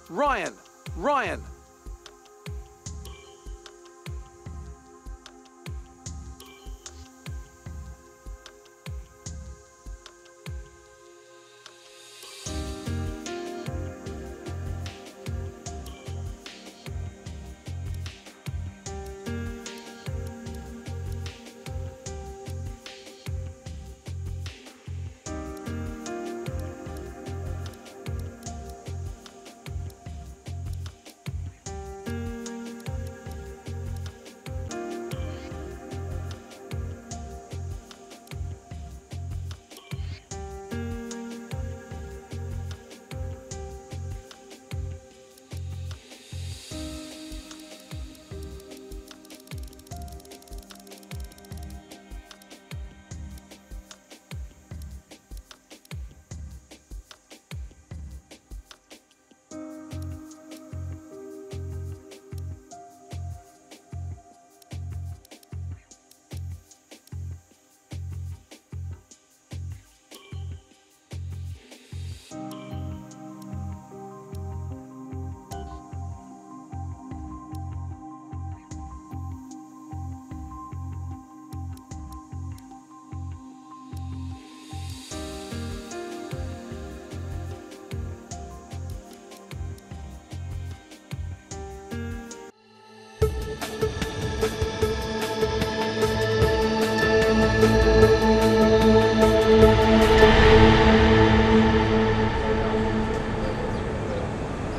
Ryan! Ryan!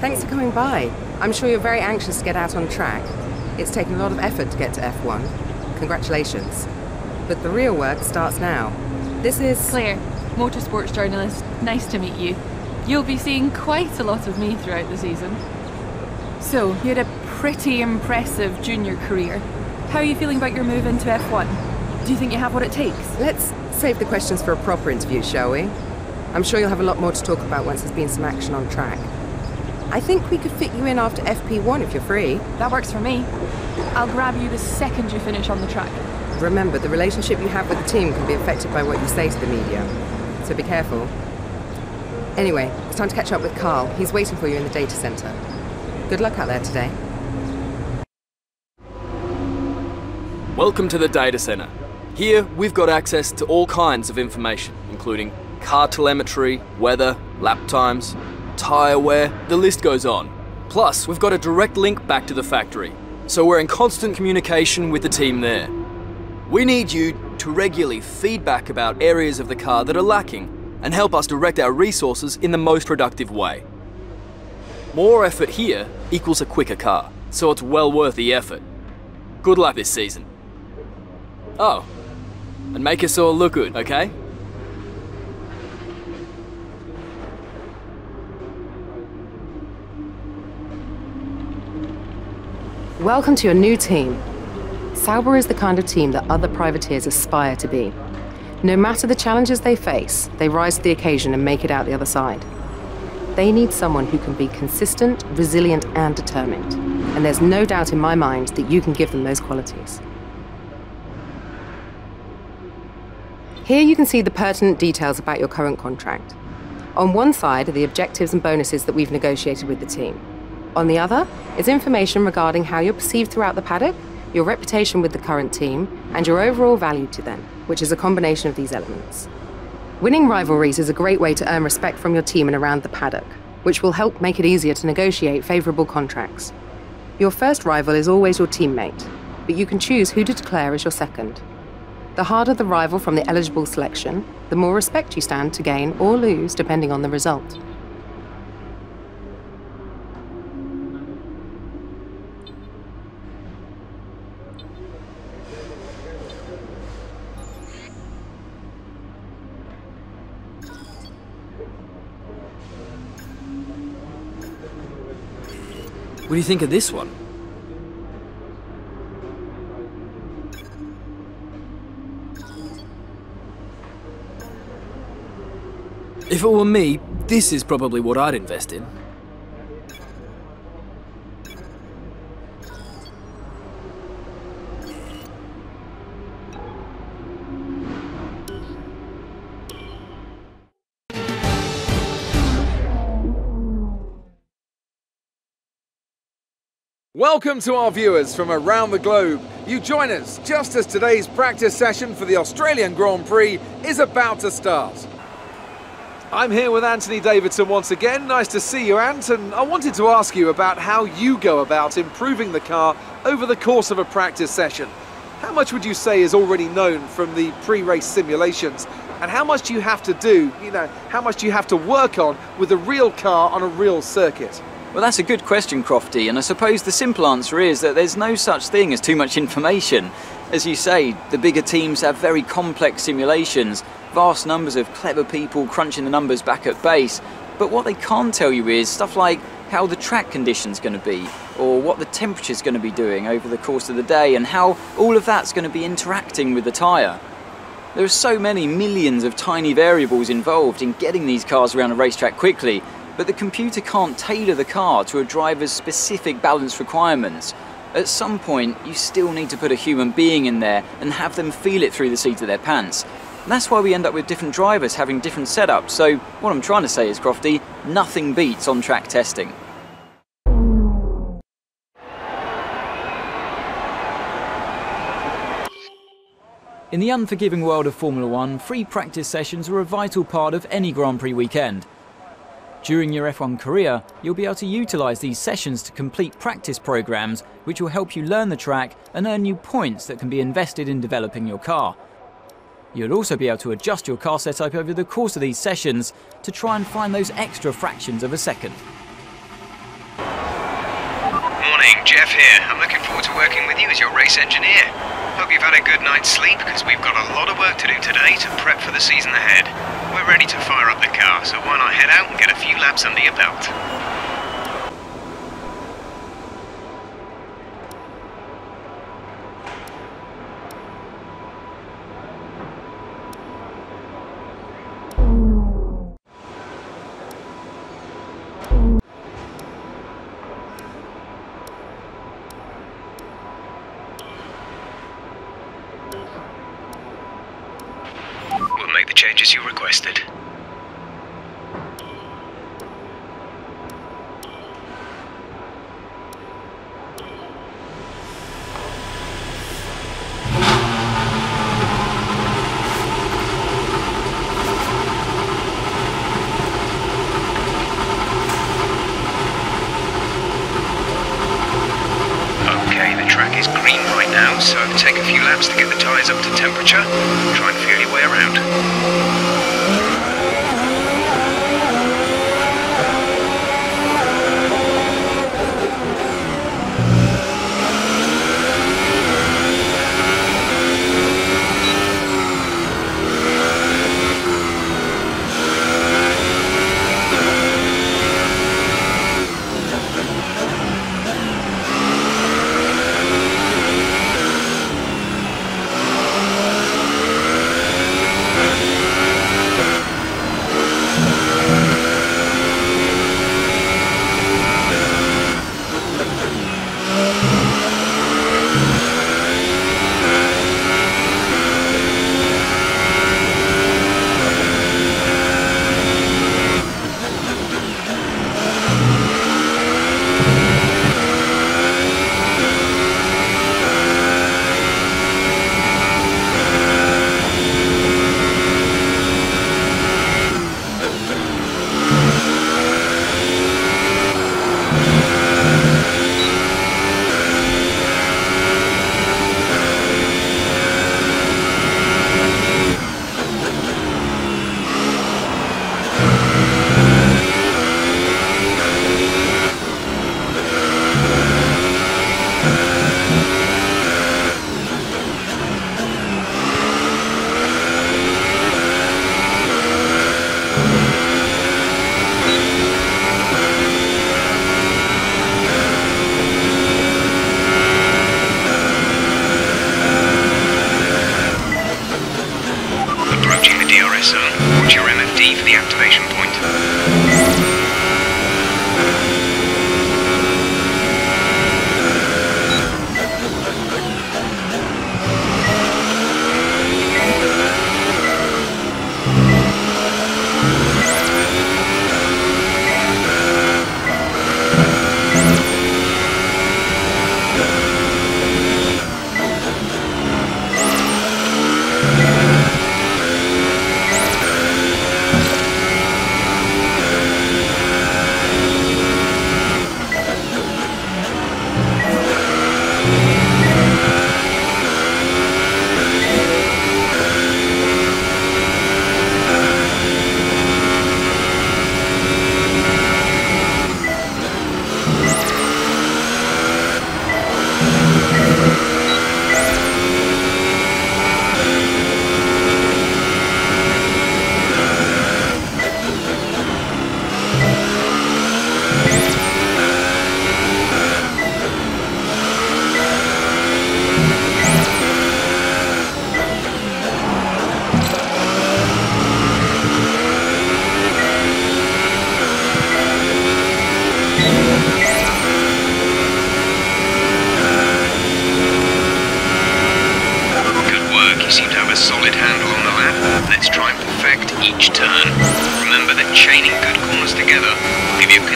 Thanks for coming by. I'm sure you're very anxious to get out on track. It's taken a lot of effort to get to F1. Congratulations. But the real work starts now. This is... Claire, motorsports journalist. Nice to meet you. You'll be seeing quite a lot of me throughout the season. So, you had a pretty impressive junior career. How are you feeling about your move into F1? Do you think you have what it takes? Let's save the questions for a proper interview, shall we? I'm sure you'll have a lot more to talk about once there's been some action on track. I think we could fit you in after FP1 if you're free. That works for me. I'll grab you the second you finish on the track. Remember, the relationship you have with the team can be affected by what you say to the media. So be careful. Anyway, it's time to catch up with Carl. He's waiting for you in the data center. Good luck out there today. Welcome to the data center. Here, we've got access to all kinds of information, including car telemetry, weather, lap times, tyre wear, the list goes on. Plus, we've got a direct link back to the factory, so we're in constant communication with the team there. We need you to regularly feedback about areas of the car that are lacking and help us direct our resources in the most productive way. More effort here equals a quicker car, so it's well worth the effort. Good luck this season. Oh, and make us all look good, okay? Welcome to your new team. Sauber is the kind of team that other privateers aspire to be. No matter the challenges they face, they rise to the occasion and make it out the other side. They need someone who can be consistent, resilient, and determined. And there's no doubt in my mind that you can give them those qualities. Here you can see the pertinent details about your current contract. On one side are the objectives and bonuses that we've negotiated with the team. On the other is information regarding how you're perceived throughout the paddock, your reputation with the current team, and your overall value to them, which is a combination of these elements. Winning rivalries is a great way to earn respect from your team and around the paddock, which will help make it easier to negotiate favorable contracts. Your first rival is always your teammate, but you can choose who to declare as your second. The harder the rival from the eligible selection, the more respect you stand to gain or lose depending on the result. What do you think of this one? If it were me, this is probably what I'd invest in. Welcome to our viewers from around the globe. You join us just as today's practice session for the Australian Grand Prix is about to start. I'm here with Anthony Davidson once again. Nice to see you, Ant, and I wanted to ask you about how you go about improving the car over the course of a practice session. How much would you say is already known from the pre-race simulations, and how much do you have to do, how much do you have to work on with a real car on a real circuit? Well, that's a good question, Crofty, and I suppose the simple answer is that there's no such thing as too much information. As you say, the bigger teams have very complex simulations, vast numbers of clever people crunching the numbers back at base, but what they can't tell you is stuff like how the track condition's going to be, or what the temperature's going to be doing over the course of the day, and how all of that's going to be interacting with the tyre. There are so many millions of tiny variables involved in getting these cars around a racetrack quickly, but the computer can't tailor the car to a driver's specific balance requirements. At some point, you still need to put a human being in there and have them feel it through the seat of their pants. And that's why we end up with different drivers having different setups. So what I'm trying to say is, Crofty, nothing beats on-track testing. In the unforgiving world of Formula One, free practice sessions are a vital part of any Grand Prix weekend. During your F1 career, you'll be able to utilise these sessions to complete practice programs which will help you learn the track and earn you points that can be invested in developing your car. You'll also be able to adjust your car setup over the course of these sessions to try and find those extra fractions of a second. Morning, Jeff here. I'm looking forward to working with you as your race engineer. Hope you've had a good night's sleep because we've got a lot of work to do today to prep for the season ahead. We're ready to fire up the car, so why not head out and get a few laps under your belt? We'll make the changes you requested. Okay, the track is green right now, so take a few laps to get the tyres up to temperature. Try and feel your way around.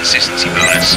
consistency bonus.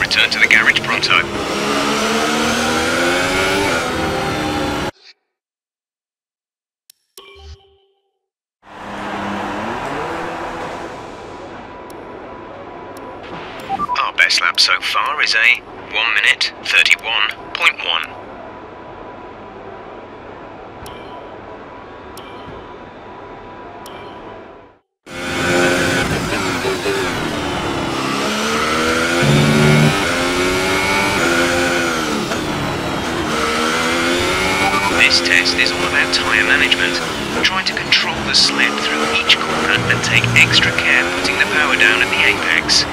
Return to the garage pronto. Our best lap so far is a 1 minute 31.1. This test is all about tyre management, trying to control the slip through each corner and take extra care putting the power down at the apex.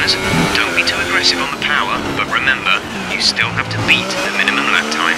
corners. Don't be too aggressive on the power, but remember, you still have to beat the minimum lap time.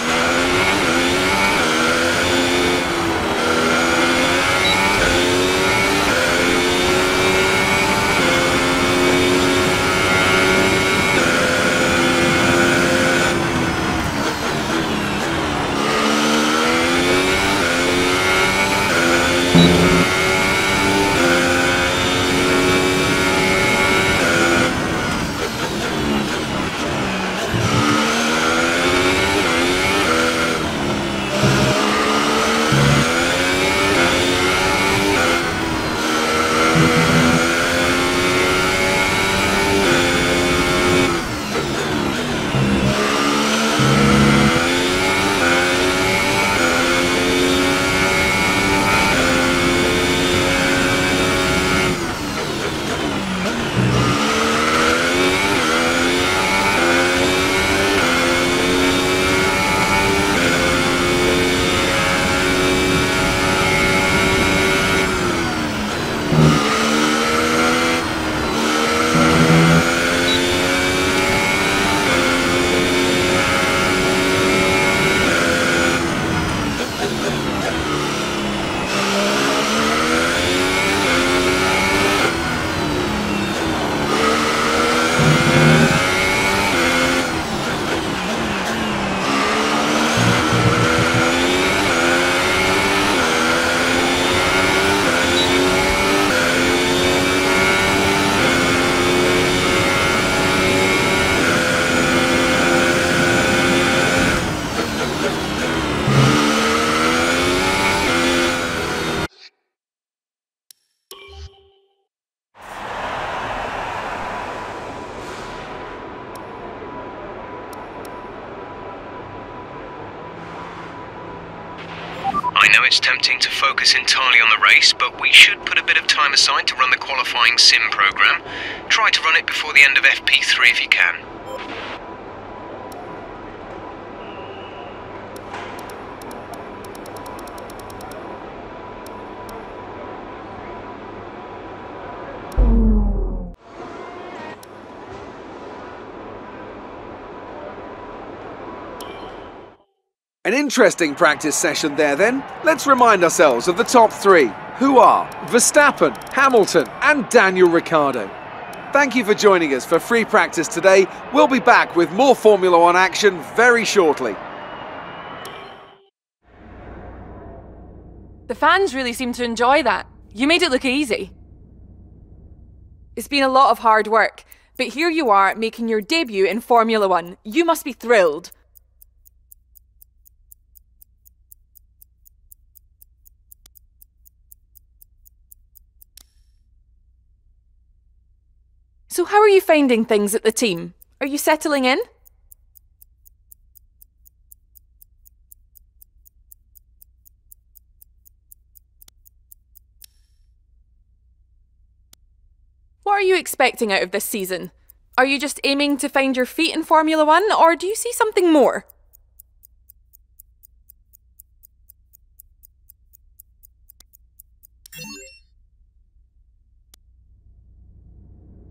I know it's tempting to focus entirely on the race, but we should put a bit of time aside to run the qualifying sim program. Try to run it before the end of FP3 if you can. An interesting practice session there then. Let's remind ourselves of the top three, who are Verstappen, Hamilton and Daniel Ricciardo. Thank you for joining us for free practice today. We'll be back with more Formula One action very shortly. The fans really seem to enjoy that. You made it look easy. It's been a lot of hard work, but here you are making your debut in Formula One. You must be thrilled. So how are you finding things at the team? Are you settling in? What are you expecting out of this season? Are you just aiming to find your feet in Formula One, or do you see something more?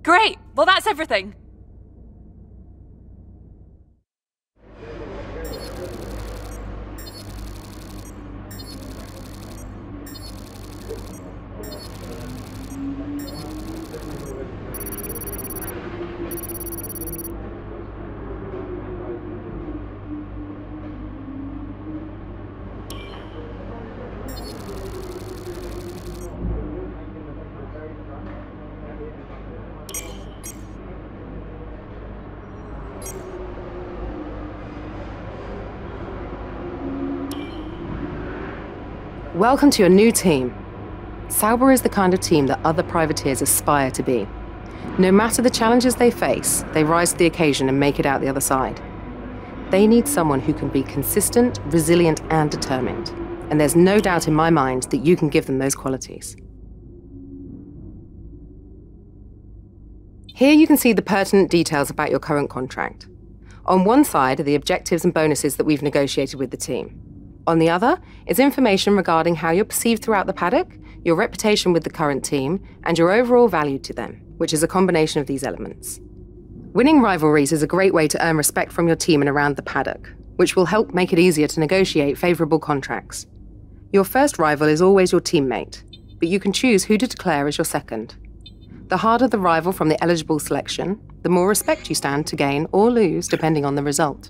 Great! Well, that's everything. Welcome to your new team. Sauber is the kind of team that other privateers aspire to be. No matter the challenges they face, they rise to the occasion and make it out the other side. They need someone who can be consistent, resilient, and determined. And there's no doubt in my mind that you can give them those qualities. Here you can see the pertinent details about your current contract. On one side are the objectives and bonuses that we've negotiated with the team. On the other is information regarding how you're perceived throughout the paddock, your reputation with the current team, and your overall value to them, which is a combination of these elements. Winning rivalries is a great way to earn respect from your team and around the paddock, which will help make it easier to negotiate favourable contracts. Your first rival is always your teammate, but you can choose who to declare as your second. The harder the rival from the eligible selection, the more respect you stand to gain or lose depending on the result.